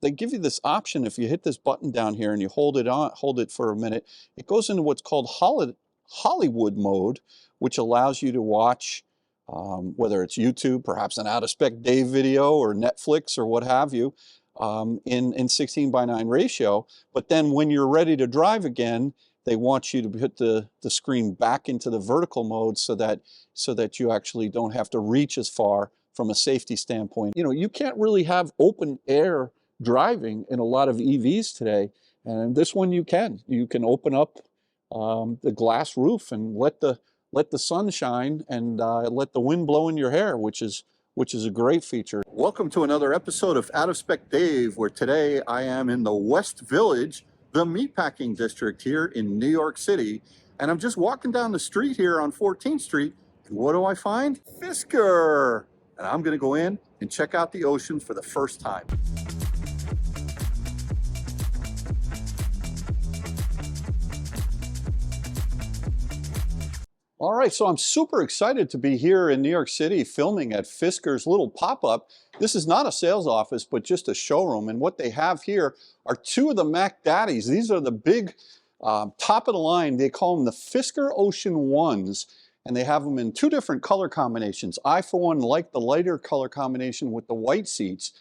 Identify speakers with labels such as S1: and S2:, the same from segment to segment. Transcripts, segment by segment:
S1: they give you this option. If you hit this button down here and you hold it for a minute, it goes into what's called Hollywood mode, which allows you to watch whether it's YouTube, perhaps an out-of-spec Dave video, or Netflix, or what have you, in 16:9 ratio. But then when you're ready to drive again, they want you to put the screen back into the vertical mode so that you actually don't have to reach as far from a safety standpoint. You know, you can't really have open air driving in a lot of EVs today, and this one you can. You can open up the glass roof and let the sun shine and let the wind blow in your hair, which is a great feature. Welcome to another episode of Out of Spec Dave, where today I am in the West Village, the meatpacking district here in New York City. And I'm just walking down the street here on 14th Street, and what do I find? Fisker! And I'm gonna go in and check out the Ocean for the first time. All right, so I'm super excited to be here in New York City filming at Fisker's little pop-up. This is not a sales office, but just a showroom. And what they have here are two of the Mac Daddies. These are the big top of the line. They call them the Fisker Ocean 1s, and they have them in two different color combinations. I, for one, like the lighter color combination with the white seats.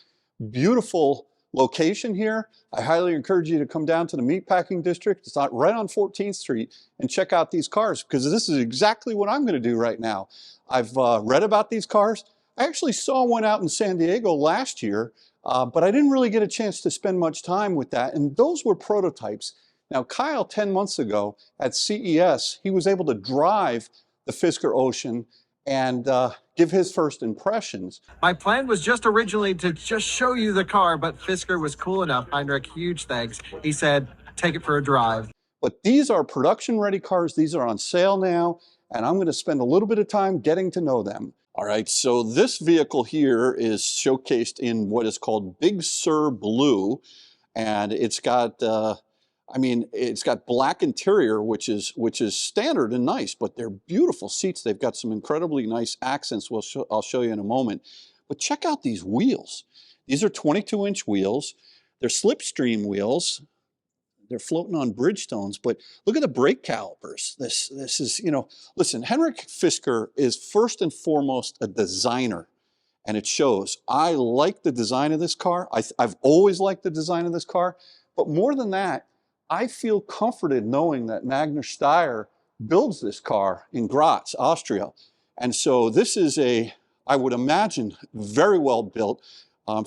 S1: Beautiful location here. I highly encourage you to come down to the meatpacking district. It's right on 14th Street, and check out these cars, because this is exactly what I'm going to do right now. I've read about these cars. I actually saw one out in San Diego last year, but I didn't really get a chance to spend much time with that, and those were prototypes. Now, Kyle, 10 months ago at CES, he was able to drive the Fisker Ocean and give his first impressions.
S2: My plan was just originally to just show you the car, but Fisker was cool enough. Heinrich, huge thanks. He said, take it for a drive.
S1: But these are production-ready cars. These are on sale now, and I'm going to spend a little bit of time getting to know them. All right, so this vehicle here is showcased in what is called Big Sur Blue, and it's got it's got black interior, which is standard and nice, but they're beautiful seats. They've got some incredibly nice accents. I'll show you in a moment. But check out these wheels. These are 22-inch wheels. They're slipstream wheels. They're floating on Bridgestones, but look at the brake calipers. This is, you know, listen, Henrik Fisker is first and foremost a designer, and it shows. I like the design of this car. I've always liked the design of this car, but more than that, I feel comforted knowing that Magna Steyr builds this car in Graz, Austria. And so this is I would imagine, very well built.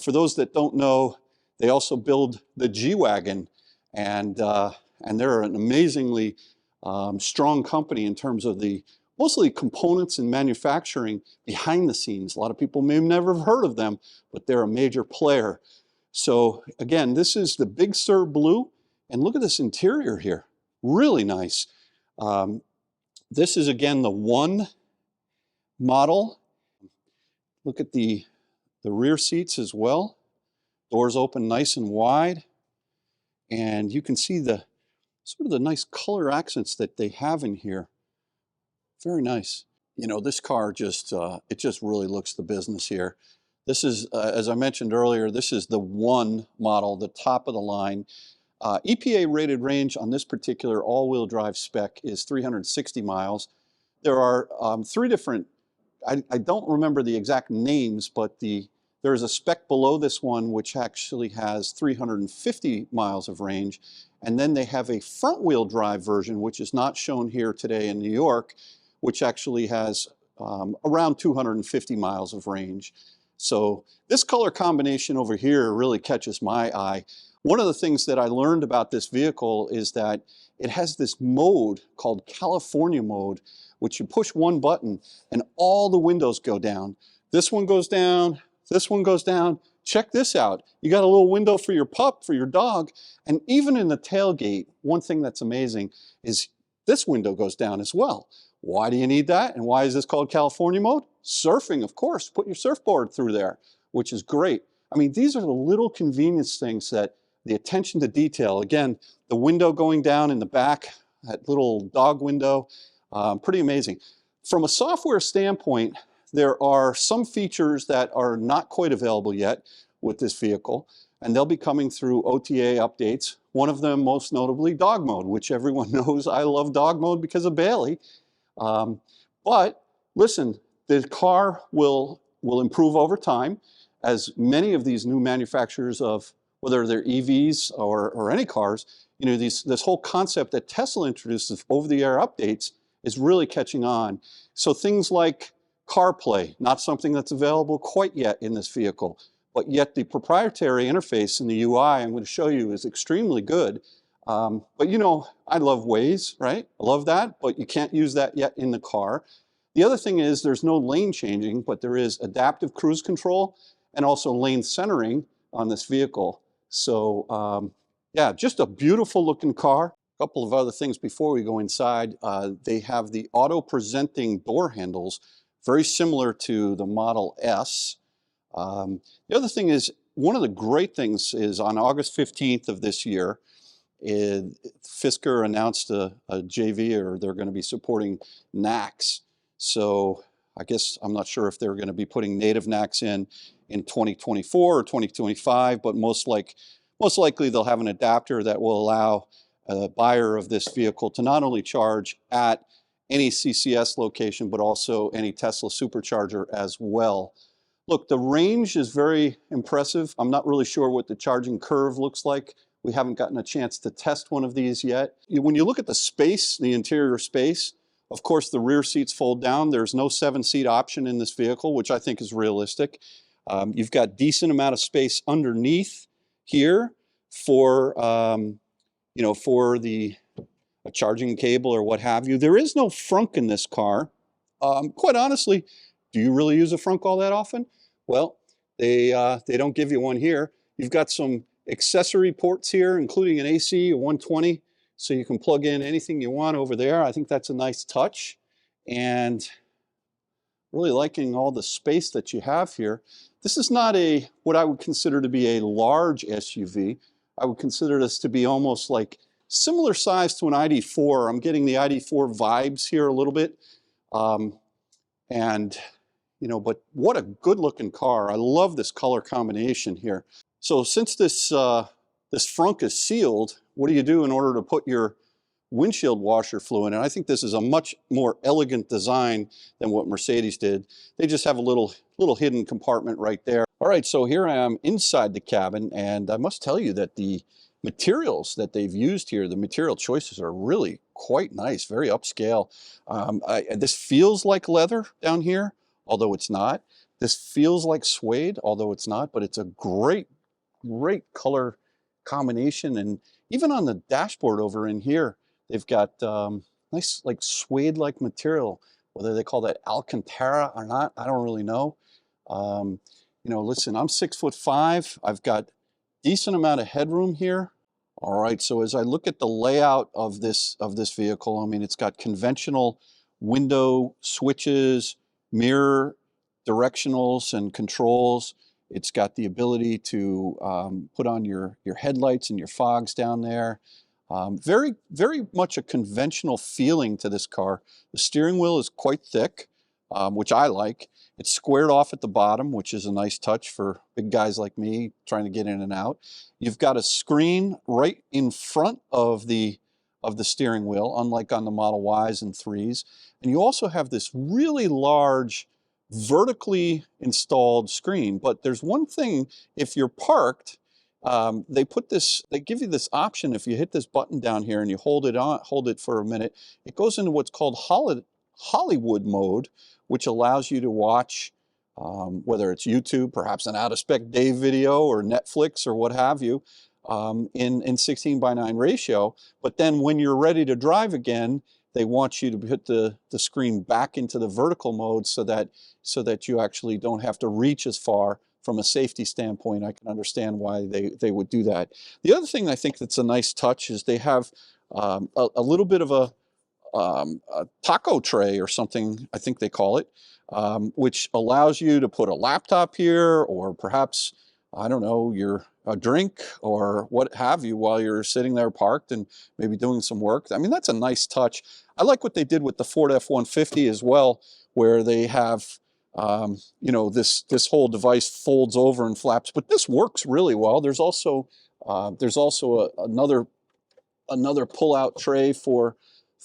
S1: For those that don't know, they also build the G-Wagon, and they're an amazingly strong company in terms of the mostly components and manufacturing behind the scenes. A lot of people may never have heard of them, but they're a major player. So again, this is the Big Sur Blue. And look at this interior here, really nice. This is, again, the 1 model. Look at the rear seats as well. Doors open nice and wide. And you can see the sort of the nice color accents that they have in here. Very nice. You know, this car just, it just really looks the business here. This is, as I mentioned earlier, this is the 1 model, the top of the line. EPA rated range on this particular all-wheel drive spec is 360 miles. There are 3 different, I don't remember the exact names, but there is a spec below this one which actually has 350 miles of range. And then they have a front-wheel drive version, which is not shown here today in New York, which actually has around 250 miles of range. So this color combination over here really catches my eye. One of the things that I learned about this vehicle is that it has this mode called California mode, which you push one button and all the windows go down. This one goes down, this one goes down. Check this out. You got a little window for your pup, for your dog, and even in the tailgate, one thing that's amazing is this window goes down as well. Why do you need that? And why is this called California mode? Surfing, of course. Put your surfboard through there, which is great. I mean, these are the little convenience things that the attention to detail. Again, the window going down in the back, that little dog window, pretty amazing. From a software standpoint, there are some features that are not quite available yet with this vehicle. and they'll be coming through OTA updates. One of them, most notably, dog mode, which everyone knows I love dog mode because of Bailey. But listen, the car will improve over time, as many of these new manufacturers of, whether they're EVs or any cars, you know, this whole concept that Tesla introduces over-the-air updates is really catching on. So things like CarPlay, not something that's available quite yet in this vehicle, but yet the proprietary interface in the UI I'm going to show you is extremely good. But you know, I love Waze, right? I love that, but you can't use that yet in the car. The other thing is there's no lane changing, but there is adaptive cruise control and also lane centering on this vehicle. So yeah, just a beautiful looking car. A couple of other things before we go inside. They have the auto presenting door handles, very similar to the Model S. The other thing is, one of the great things is on August 15th of this year, Fisker announced a JV, or they're going to be supporting NACS. So I guess I'm not sure if they're going to be putting native NACS in 2024 or 2025, but most likely they'll have an adapter that will allow a buyer of this vehicle to not only charge at any CCS location, but also any Tesla supercharger as well. Look, the range is very impressive. I'm not really sure what the charging curve looks like. We haven't gotten a chance to test one of these yet. When you look at the space, the interior space, of course the rear seats fold down. There's no 7-seat option in this vehicle, which I think is realistic. You've got decent amount of space underneath here for, you know, for a charging cable or what have you. There is no frunk in this car. Quite honestly, do you really use a frunk all that often? Well, they don't give you one here. You've got some accessory ports here, including an AC, a 120, so you can plug in anything you want over there. I think that's a nice touch, and really liking all the space that you have here. This is not what I would consider to be a large SUV. I would consider this to be almost like similar size to an ID.4. I'm getting the ID.4 vibes here a little bit. And, you know, but what a good looking car. I love this color combination here. So since this frunk is sealed, what do you do in order to put your windshield washer fluid? And I think this is a much more elegant design than what Mercedes did. They just have a little hidden compartment right there. All right, so here I am inside the cabin, and I must tell you that the materials that they've used here, the material choices are really quite nice, very upscale. This feels like leather down here, although it's not. This feels like suede, although it's not, but it's a great color combination. And even on the dashboard over in here, they've got nice like suede-like material. Whether they call that Alcantara or not, I don't really know. You know, listen, I'm 6'5". I've got decent amount of headroom here. All right, so as I look at the layout of this vehicle, I mean, it's got conventional window switches, mirror directionals and controls. It's got the ability to put on your headlights and your fogs down there. Very much a conventional feeling to this car. The steering wheel is quite thick, which I like. It's squared off at the bottom, which is a nice touch for big guys like me trying to get in and out. You've got a screen right in front of the steering wheel, unlike on the Model Ys and 3s. And you also have this really large vertically installed screen. But there's one thing: if you're parked, they give you this option. If you hit this button down here and you hold it for a minute, it goes into what's called Hollywood mode, which allows you to watch whether it's YouTube, perhaps an out-of-spec Dave video, or Netflix or what have you, in 16:9 ratio. But then when you're ready to drive again, they want you to put the screen back into the vertical mode so that you actually don't have to reach as far. From a safety standpoint, I can understand why they would do that. The other thing I think that's a nice touch is they have a little bit of a taco tray or something, I think they call it, which allows you to put a laptop here, or perhaps, I don't know, a drink or what have you, while you're sitting there parked and maybe doing some work. I mean, that's a nice touch. I like what they did with the Ford F-150 as well, where they have you know, this whole device folds over and flaps, but this works really well. There's also another pull-out tray for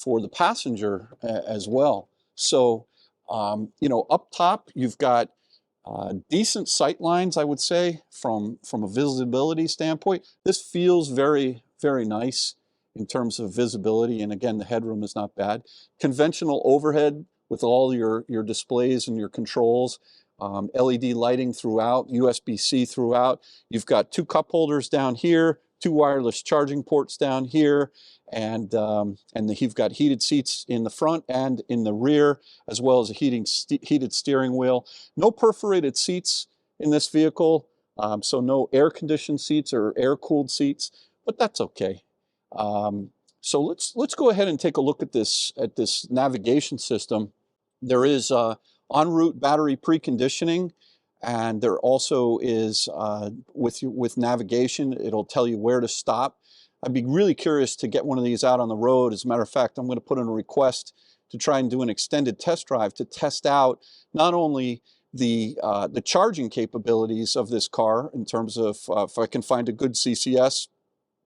S1: the passenger as well. So, you know, up top you've got decent sight lines, I would say, from a visibility standpoint. This feels very, very nice in terms of visibility, and again, the headroom is not bad. Conventional overhead with all your displays and your controls, LED lighting throughout, USB-C throughout. You've got two cup holders down here, two wireless charging ports down here, and you've got heated seats in the front and in the rear, as well as a heated steering wheel. No perforated seats in this vehicle, so no air-conditioned seats or air-cooled seats, but that's okay. So let's go ahead and take a look at this navigation system. There is en route battery preconditioning, and there also is with navigation, it'll tell you where to stop. I'd be really curious to get one of these out on the road. As a matter of fact, I'm going to put in a request to try and do an extended test drive to test out not only the charging capabilities of this car in terms of if I can find a good CCS,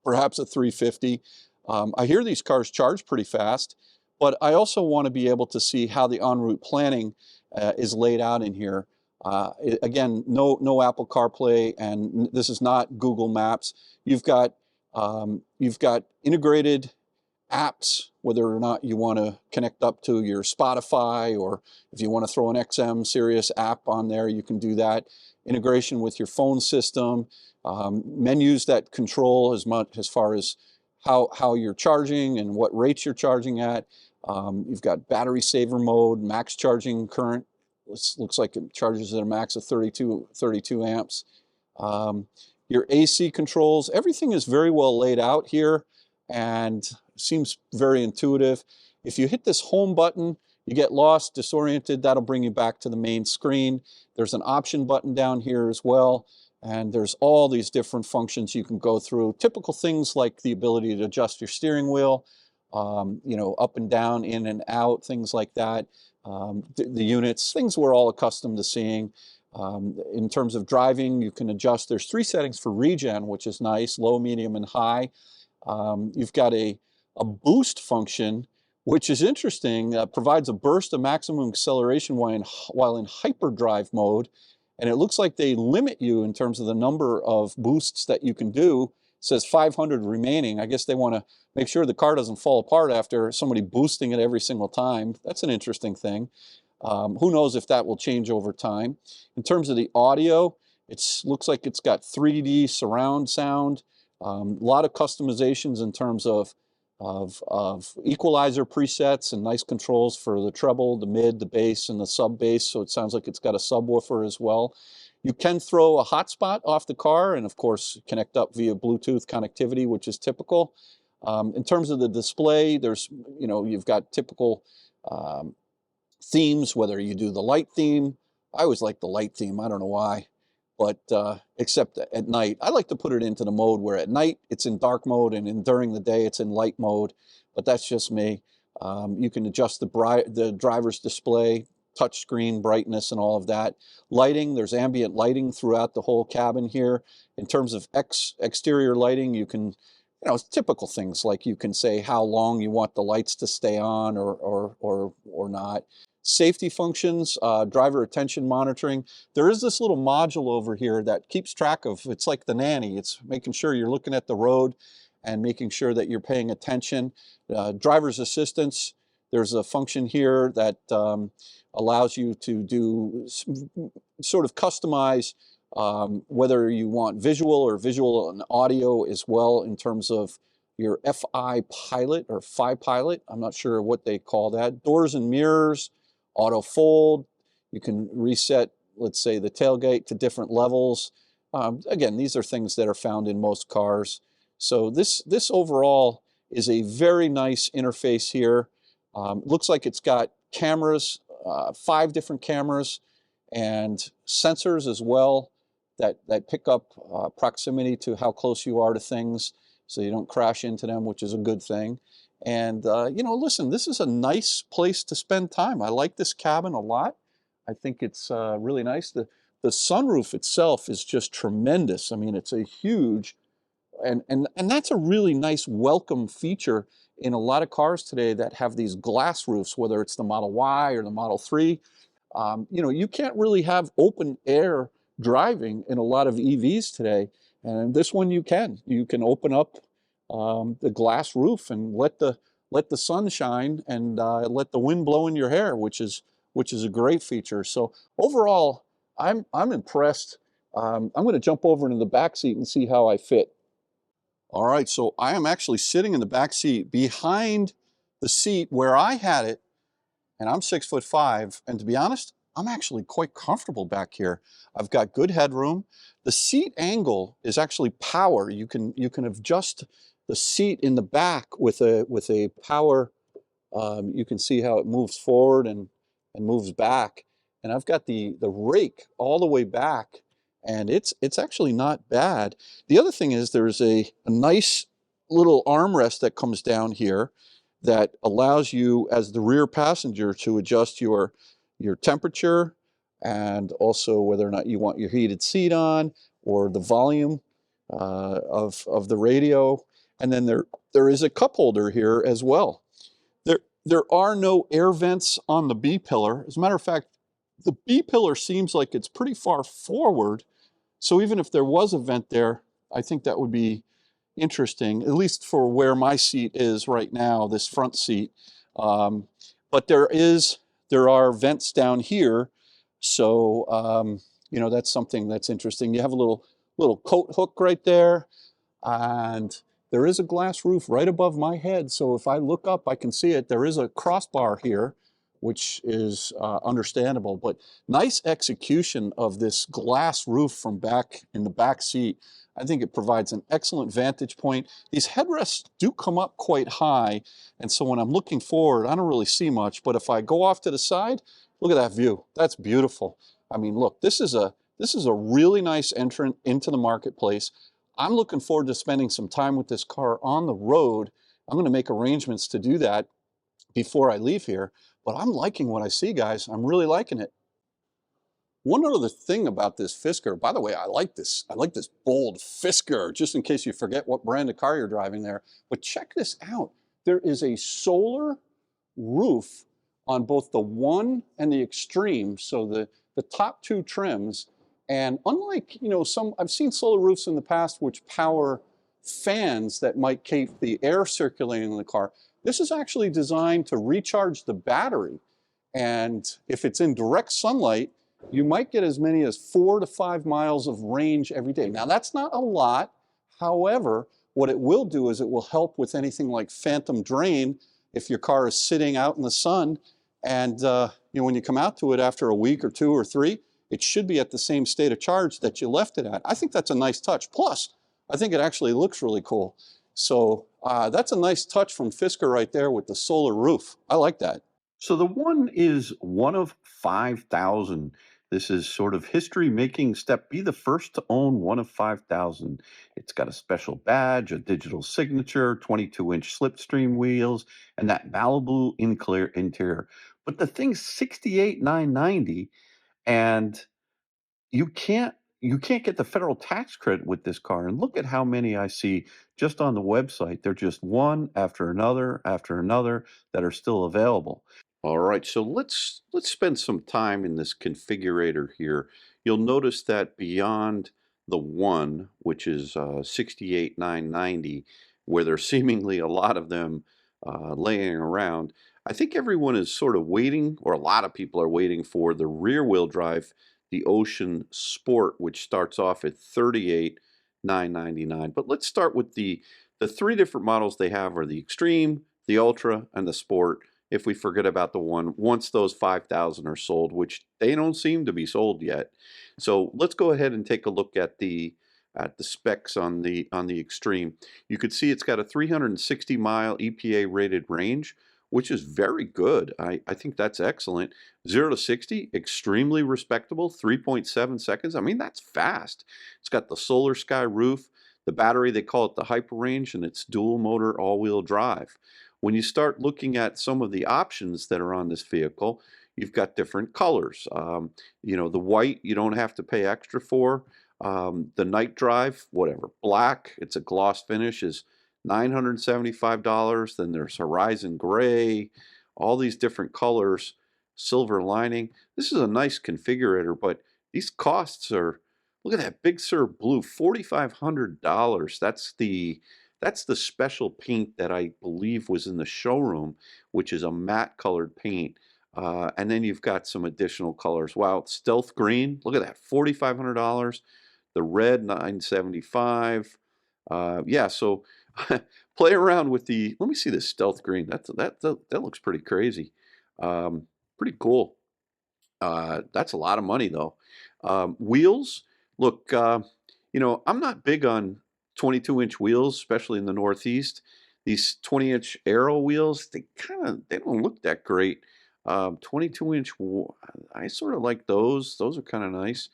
S1: perhaps a 350. I hear these cars charge pretty fast, but I also want to be able to see how the en route planning is laid out in here. Again, no Apple CarPlay, and this is not Google Maps. You've got integrated apps, whether or not you want to connect up to your Spotify, or if you want to throw an XM Sirius app on there, you can do that. Integration with your phone system, menus that control as far as how you're charging and what rates you're charging at. You've got battery saver mode, max charging current. Looks like it charges at a max of 32 amps. Your AC controls, everything is very well laid out here and seems very intuitive. If you hit this home button, you get lost, disoriented, that'll bring you back to the main screen. There's an option button down here as well, and there's all these different functions you can go through. Typical things like the ability to adjust your steering wheel, you know, up and down, in and out, things like that. The units, things we're all accustomed to seeing. In terms of driving, you can adjust. There's 3 settings for regen, which is nice: low, medium, and high. You've got a boost function, which is interesting. Provides a burst of maximum acceleration while in hyperdrive mode, and it looks like they limit you in terms of the number of boosts that you can do. It says 500 remaining. I guess they want to make sure the car doesn't fall apart after somebody boosting it every single time. That's an interesting thing. Who knows if that will change over time. In terms of the audio, it looks like it's got 3D surround sound. A lot of customizations in terms of equalizer presets and nice controls for the treble, the mid, the bass, and the sub bass. So it sounds like it's got a subwoofer as well. You can throw a hotspot off the car and, of course, connect up via Bluetooth connectivity, which is typical. In terms of the display, there's, you know, you've got typical themes, whether you do the light theme. I always like the light theme, I don't know why, but except at night. I like to put it into the mode where at night it's in dark mode and during the day it's in light mode, but that's just me. You can adjust the driver's display, touchscreen brightness, and all of that. Lighting, there's ambient lighting throughout the whole cabin here. In terms of exterior lighting, you can, you know, it's typical things like you can say how long you want the lights to stay on or not. Safety functions, driver attention monitoring. There is this little module over here that keeps track of, it's like the nanny. It's making sure you're looking at the road and making sure that you're paying attention. Driver's assistance, there's a function here that allows you to do sort of customize whether you want visual and audio as well, in terms of your FI pilot or Fi pilot. I'm not sure what they call that. Doors and mirrors, auto fold. You can reset, let's say, the tailgate to different levels. Again, these are things that are found in most cars. So this overall is a very nice interface here. Looks like it's got cameras, 5 different cameras, and sensors as well that pick up proximity to how close you are to things, so you don't crash into them, which is a good thing. And you know, listen, this is a nice place to spend time. I like this cabin a lot. I think it's really nice. The sunroof itself is just tremendous. I mean, it's a huge, and that's a really nice welcome feature in a lot of cars today that have these glass roofs, whether it's the Model Y or the Model 3. You know, you can't really have open air driving in a lot of EVs today, and this one you can. You can open up the glass roof and let the sun shine and let the wind blow in your hair, which is a great feature. So overall, I'm impressed. I'm going to jump over into the back seat and see how I fit. All right, so I am actually sitting in the back seat behind the seat where I had it, and I'm 6'5", and to be honest, I'm actually quite comfortable back here. I've got good headroom. The seat angle is actually power. You can adjust the seat in the back with a power. You can see how it moves forward and moves back. And I've got the rake all the way back, and it's actually not bad. The other thing is there's a nice little armrest that comes down here that allows you as the rear passenger to adjust your temperature and also whether or not you want your heated seat on or the volume of the radio. And then there is a cup holder here as well. There are no air vents on the B pillar. As a matter of fact, the B pillar seems like it's pretty far forward. So even if there was a vent there, I think that would be interesting, at least for where my seat is right now, this front seat. Um, but there are vents down here. So, you know, that's something that's interesting. You have a little coat hook right there. And there is a glass roof right above my head, so if I look up, I can see it. There is a crossbar here, which is understandable, but nice execution of this glass roof from back in the back seat. I think it provides an excellent vantage point. These headrests do come up quite high, and so when I'm looking forward, I don't really see much, but if I go off to the side, look at that view. That's beautiful. I mean, look, this is a really nice entrant into the marketplace. I'm looking forward to spending some time with this car on the road. I'm going to make arrangements to do that before I leave here, but I'm liking what I see, guys. I'm really liking it. One other thing about this Fisker, by the way, I like this bold Fisker, just in case you forget what brand of car you're driving there. But check this out. There is a solar roof on both the One and the Extreme, so the top two trims. And unlike, you know, I've seen solar roofs in the past which power fans that might keep the air circulating in the car. This is actually designed to recharge the battery. And if it's in direct sunlight, you might get as many as 4 to 5 miles of range every day. Now, that's not a lot. However, what it will do is it will help with anything like phantom drain if your car is sitting out in the sun. And you know, when you come out to it after a week or 2 or 3, it should be at the same state of charge that you left it at. I think that's a nice touch. Plus, I think it actually looks really cool. So that's a nice touch from Fisker right there with the solar roof. I like that.
S3: So the One is one of 5,000. This is sort of history making step. Be the first to own one of 5,000. It's got a special badge, a digital signature, 22-inch slipstream wheels, and that Malibu interior. But the thing's 68,990, and you can't get the federal tax credit with this car. And look at how many I see just on the website. They're just one after another that are still available.
S1: All right, so let's spend some time in this configurator here. You'll notice that beyond the One, which is 68,990, where there's seemingly a lot of them laying around, I think everyone is sort of waiting, or a lot of people are waiting for the rear-wheel drive, the Ocean Sport, which starts off at 38,999. But let's start with the three different models they have are the Extreme, the Ultra, and the Sport. If we forget about the One, once those 5,000 are sold, which they don't seem to be sold yet. So let's go ahead and take a look at the specs on the Extreme. You could see it's got a 360 mile EPA rated range, which is very good. I think that's excellent. 0 to 60, extremely respectable, 3.7 seconds. I mean, that's fast. It's got the Solar Sky roof, the battery, they call it the Hyper Range, and it's dual motor all-wheel drive. When you start looking at some of the options that are on this vehicle,
S3: you've got different colors. The white you don't have to pay extra for. The night drive, whatever, black, it's a gloss finish, is $975. Then there's Horizon Gray, all these different colors, silver lining. This is a nice configurator, but these costs are, look at that Big Sur Blue, $4,500. That's the special paint that I believe was in the showroom, which is a matte colored paint. And then you've got some additional colors. Wow, stealth green, look at that, $4,500. The red, $975. Yeah, so play around with the. Let me see this stealth green. That looks pretty crazy. Pretty cool. That's a lot of money though. Wheels, look, I'm not big on 22-inch wheels, especially in the Northeast. These 20-inch aero wheels, they don't look that great. 22-inch, I sort of like those. Those are kind of nice.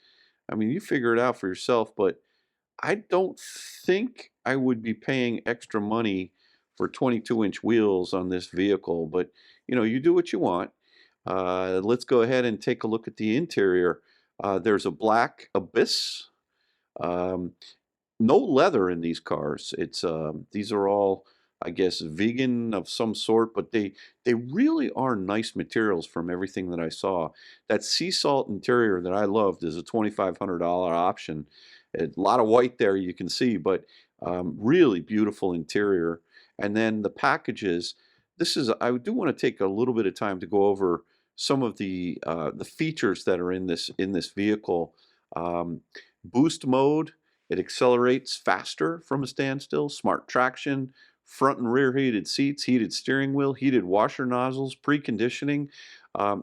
S3: I mean, you figure it out for yourself, but I don't think I would be paying extra money for 22-inch wheels on this vehicle, but you do what you want. Let's go ahead and take a look at the interior. There's a black Abyss. Um, no leather in these cars. These are all, I guess, vegan of some sort, but they really are nice materials from everything that I saw. That sea salt interior that I loved is a $2,500 option. A lot of white there you can see, but really beautiful interior. And then the packages. I do want to take a little bit of time to go over some of the features that are in this vehicle. Um, Boost mode. It accelerates faster from a standstill, smart traction, front and rear heated seats, heated steering wheel, heated washer nozzles, preconditioning.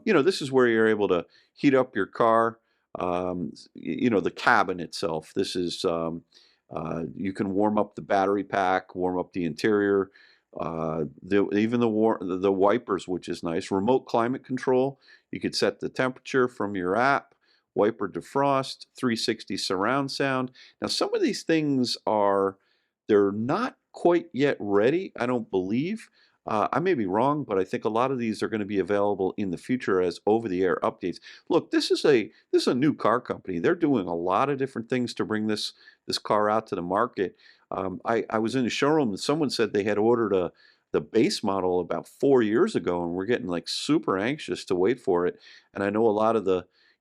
S3: This is where you're able to heat up your car. The cabin itself. You can warm up the battery pack, warm up the interior, even the wipers, which is nice. Remote climate control. You could set the temperature from your app. Wiper defrost, 360 surround sound. Now, some of these things they're not quite yet ready, I don't believe. I may be wrong, but I think a lot of these are going to be available in the future as over-the-air updates. Look, this is a new car company. They're doing a lot of different things to bring this car out to the market. I was in a showroom and someone said they had ordered the base model about 4 years ago, and we're getting like super anxious to wait for it. And I know a lot of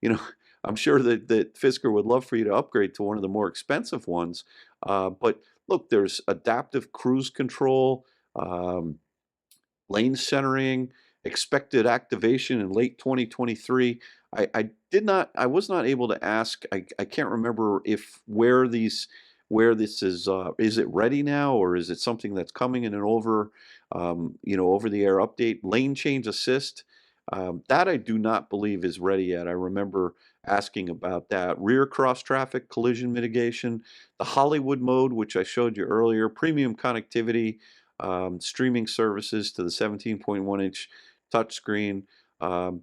S3: you know, I'm sure that Fisker would love for you to upgrade to one of the more expensive ones. But look, there's adaptive cruise control, lane centering, expected activation in late 2023. I was not able to ask. I can't remember where this is it ready now, or is it something that's coming in an over the air update? Lane change assist. That I do not believe is ready yet. I remember asking about that. Rear cross traffic collision mitigation, the Hollywood mode, which I showed you earlier, premium connectivity, streaming services to the 17.1-inch touchscreen.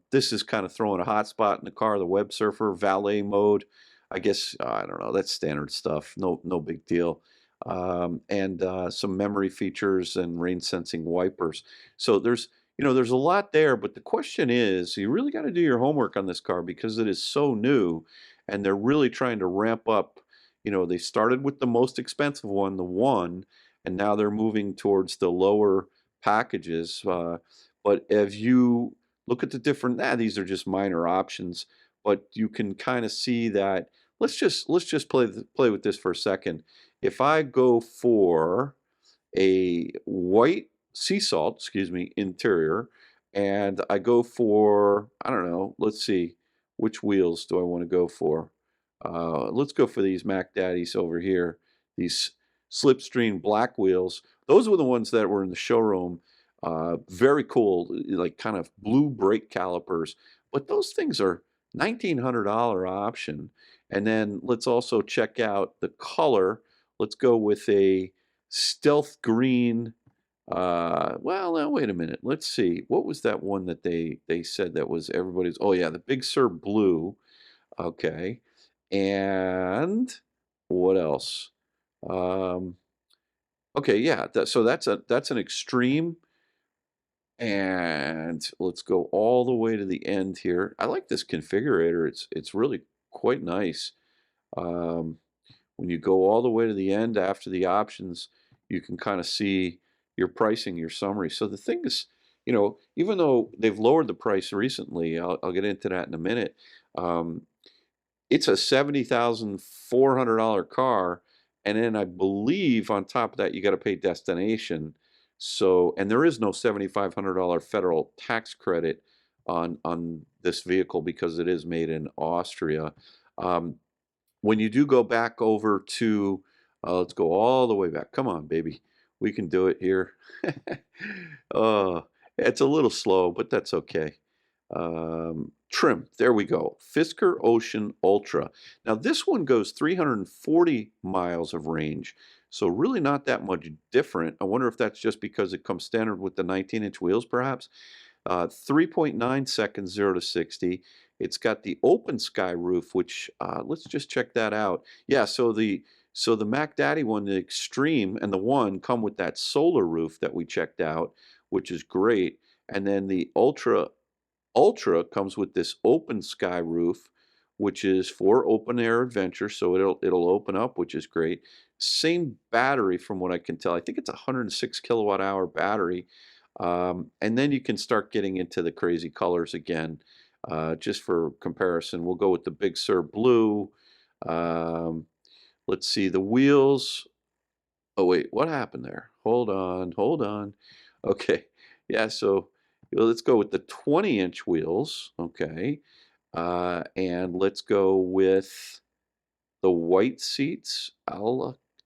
S3: This is kind of throwing a hotspot in the car, the web surfer, valet mode. I guess, I don't know, that's standard stuff. No big deal. And some memory features and rain sensing wipers. So there's a lot there, but the question is, you really got to do your homework on this car because it is so new and they're really trying to ramp up. They started with the most expensive one, the one, and now they're moving towards the lower packages. But as you look at the different, these are just minor options, but you can kind of see that. Let's just play with this for a second. If I go for a white sea salt, excuse me, interior, and I go for, I don't know, let's see, which wheels do I want to go for? Let's go for these Mac Daddies over here, these Slipstream black wheels. Those were the ones that were in the showroom. Very cool, like kind of blue brake calipers. But those things are $1,900 option. And then let's also check out the color. Let's go with a stealth green. Well, now wait a minute. Let's see. What was that one that they said that was everybody's? Oh yeah, the Big Sur blue. Okay. And what else? Um, okay, yeah. So that's an extreme And let's go all the way to the end here. I like this configurator. It's really quite nice. Um, when you go all the way to the end after the options, you can kind of see your pricing, your summary. So the thing is, even though they've lowered the price recently, I'll get into that in a minute. Um, it's a $70,400 car, and then I believe on top of that you got to pay destination. So, and there is no $7,500 federal tax credit on this vehicle because it is made in Austria. Um, when you do go back over to, let's go all the way back. Come on, baby, we can do it here. uh, it's a little slow, but that's okay. Trim, there we go. Fisker Ocean Ultra. Now this one goes 340 miles of range, so really not that much different. I wonder if that's just because it comes standard with the 19-inch wheels, perhaps. 3.9 seconds 0 to 60. It's got the open sky roof, which let's just check that out. Yeah, so the Mac Daddy one, the Extreme, and the One come with that solar roof that we checked out, which is great. And then the Ultra comes with this open sky roof, which is for open air adventure, so it'll open up, which is great. Same battery from what I can tell. I think it's a 106 kilowatt hour battery. And then you can start getting into the crazy colors again. Just for comparison, we'll go with the Big Sur Blue. Um, let's see, the wheels. Oh wait, what happened there? Hold on, hold on. Okay, yeah, so let's go with the 20-inch wheels. Okay, and let's go with the white seats,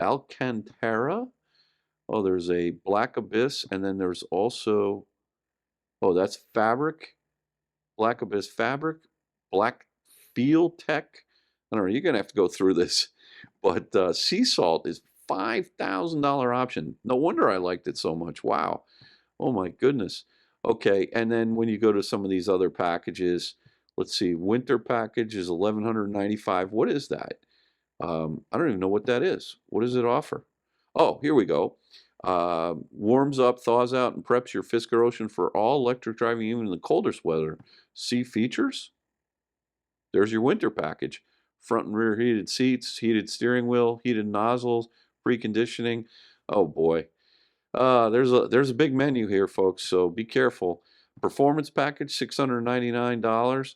S3: Alcantara. Oh, there's a Black Abyss, and then there's also, oh, that's fabric, Black Abyss fabric, Black Field Tech. I don't know, you're gonna have to go through this. But sea salt is $5,000 option. No wonder I liked it so much. Wow. Oh my goodness. Okay, and then when you go to some of these other packages, let's see, winter package is 1,195. What is that? I don't even know what that is. What does it offer? Oh, here we go. Warms up, thaws out, and preps your Fisker Ocean for all electric driving, even in the coldest weather. See features? There's your winter package. Front and rear heated seats, heated steering wheel, heated nozzles, preconditioning. Oh boy. There's a big menu here, folks, so be careful. Performance package, $699.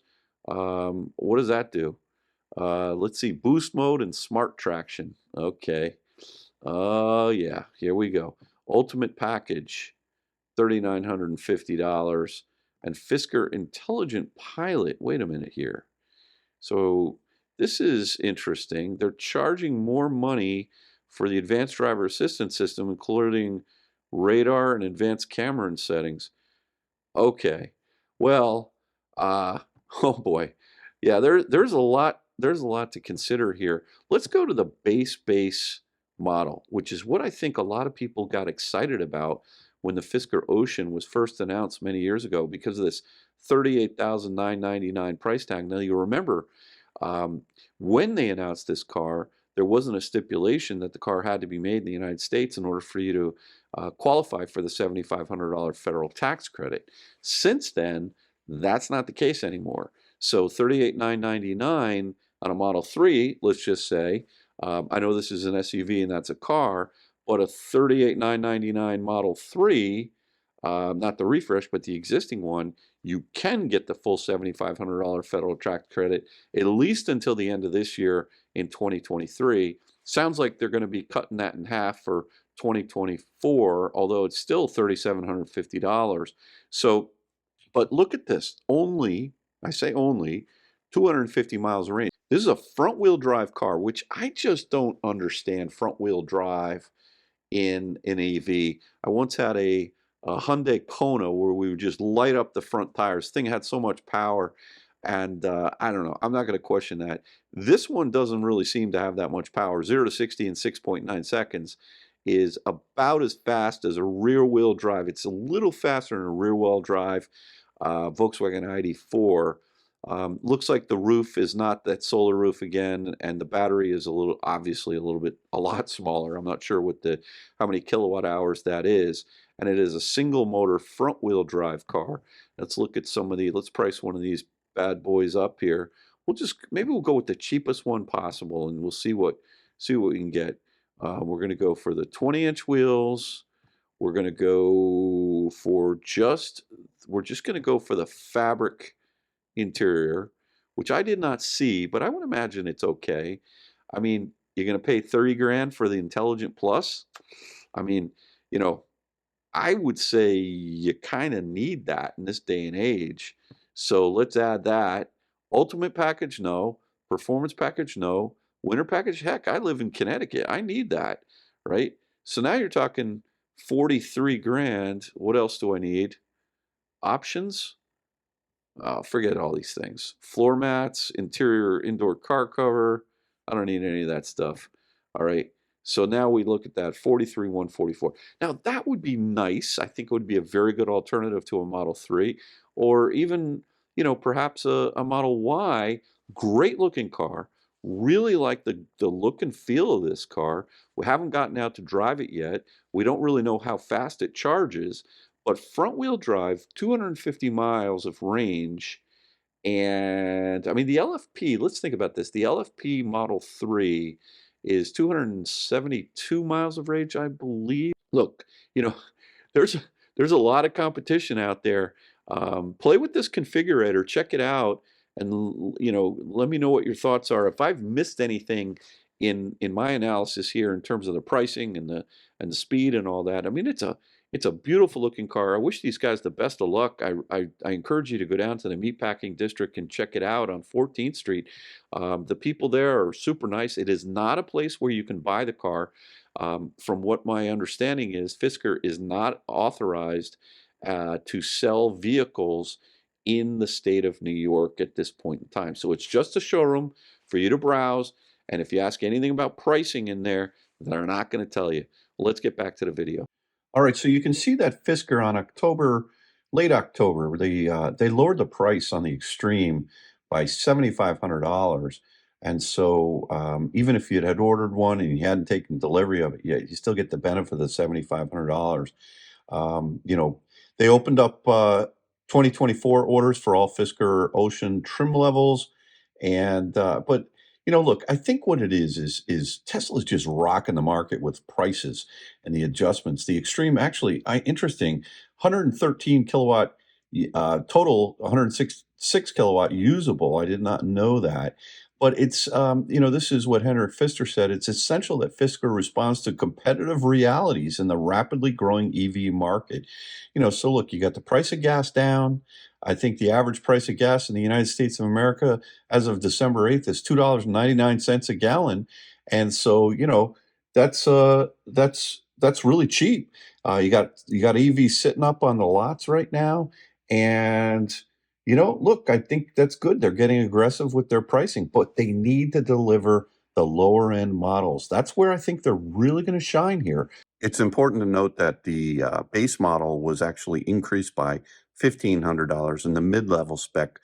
S3: What does that do? Let's see, boost mode and smart traction. Okay. Oh yeah, here we go. Ultimate package, $3,950. And Fisker Intelligent Pilot. Wait a minute here. So this is interesting. They're charging more money for the advanced driver assistance system, including radar and advanced camera and settings. Okay. Well, uh, oh boy. Yeah, there's a lot to consider here. Let's go to the base model, which is what I think a lot of people got excited about when the Fisker Ocean was first announced many years ago because of this 38,999 price tag. Now you remember um, when they announced this car, there wasn't a stipulation that the car had to be made in the United States in order for you to qualify for the $7,500 federal tax credit. Since then, that's not the case anymore. So 38,999 on a Model 3, let's just say, I know this is an SUV and that's a car, but a 38,999 Model 3, not the refresh, but the existing one, you can get the full $7,500 federal tax credit at least until the end of this year in 2023. Sounds like they're going to be cutting that in half for 2024, although it's still $3,750. So, but look at this, only, I say only, 250 miles of range. This is a front wheel drive car, which I just don't understand front wheel drive in an EV. I once had a Hyundai Kona where we would just light up the front tires. Thing had so much power, and I don't know. I'm not going to question that. This one doesn't really seem to have that much power. 0 to 60 in 6.9 seconds is about as fast as a rear-wheel drive. It's a little faster than a rear-wheel drive Volkswagen ID4. Looks like the roof is not that solar roof again, and the battery is obviously a lot smaller. I'm not sure how many kilowatt hours that is. And it is a single motor front wheel drive car. Let's price one of these bad boys up here. Maybe we'll go with the cheapest one possible, and we'll see what we can get. We're going to go for the 20-inch wheels. We're going to go for we're just going to go for the fabric interior, which I did not see, but I would imagine it's okay. I mean, you're going to pay 30 grand for the Intelligent Plus. I mean, you know, I would say you kind of need that in this day and age. So let's add that. Ultimate package, no. Performance package, no. Winter package, heck, I live in Connecticut. I need that, right? So now you're talking 43 grand. What else do I need? Options? Forget all these things. Floor mats, interior indoor car cover. I don't need any of that stuff. All right. So now we look at that 43,144. Now that would be nice. I think it would be a very good alternative to a Model 3 or even, perhaps a Model Y. Great looking car. Really like the look and feel of this car. We haven't gotten out to drive it yet. We don't really know how fast it charges. But front wheel drive, 250 miles of range. And I mean, the LFP, let's think about this. The LFP Model 3 is 272 miles of range, I believe. Look, you know, there's there's a lot of competition out there. Play with this configurator, check it out, and let me know what your thoughts are. If I've missed anything in my analysis here in terms of the pricing and the speed and all that, I mean, it's a beautiful looking car. I wish these guys the best of luck. I encourage you to go down to the Meatpacking District and check it out on 14th Street. The people there are super nice. It is not a place where you can buy the car. From what my understanding is, Fisker is not authorized to sell vehicles in the state of New York at this point in time. So it's just a showroom for you to browse. And if you ask anything about pricing in there, they're not going to tell you. Let's get back to the video. All right, so you can see that Fisker on late October, they lowered the price on the Extreme by $7,500, and so even if you had ordered one and you hadn't taken delivery of it yet, you still get the benefit of the $7,500. Um, you know, they opened up 2024 orders for all Fisker Ocean trim levels, and but look, I think what it is Tesla's just rocking the market with prices and the adjustments. The Extreme actually, interesting, 113 kilowatt total, 106 kilowatt usable. I did not know that. But this is what Henrik Fisker said. It's essential that Fisker responds to competitive realities in the rapidly growing EV market. So look, you got the price of gas down. I think the average price of gas in the United States of America as of December 8th is $2.99 a gallon. And so, that's really cheap. You got EVs sitting up on the lots right now. And look, I think that's good. They're getting aggressive with their pricing, but they need to deliver the lower end models. That's where I think they're really going to shine here. It's important to note that the base model was actually increased by $1,500, and the mid-level spec,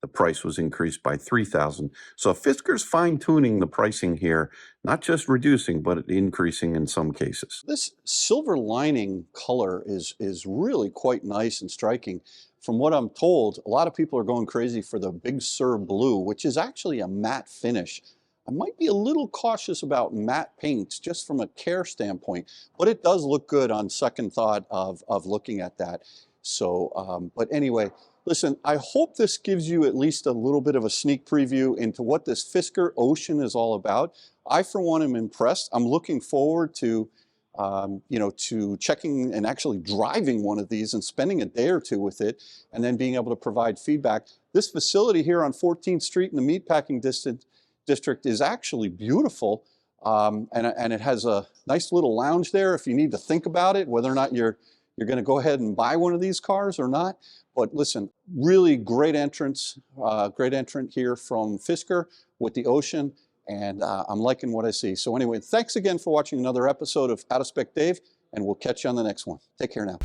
S3: the price was increased by $3,000. So Fisker's fine-tuning the pricing here, not just reducing, but increasing in some cases.
S1: This silver lining color is really quite nice and striking. From what I'm told, a lot of people are going crazy for the Big Sur blue, which is actually a matte finish. I might be a little cautious about matte paints just from a care standpoint, but it does look good on second thought of looking at that. So, but anyway, listen, I hope this gives you at least a little bit of a sneak preview into what this Fisker Ocean is all about. I, for one, am impressed. I'm looking forward to to checking and actually driving one of these and spending a day or two with it and then being able to provide feedback. This facility here on 14th Street in the Meatpacking District is actually beautiful. And it has a nice little lounge there if you need to think about it, whether or not you're going to go ahead and buy one of these cars or not. But listen, really great entrance, great entrant here from Fisker with the Ocean. And I'm liking what I see. So anyway, thanks again for watching another episode of Out of Spec Dave, and we'll catch you on the next one. Take care now.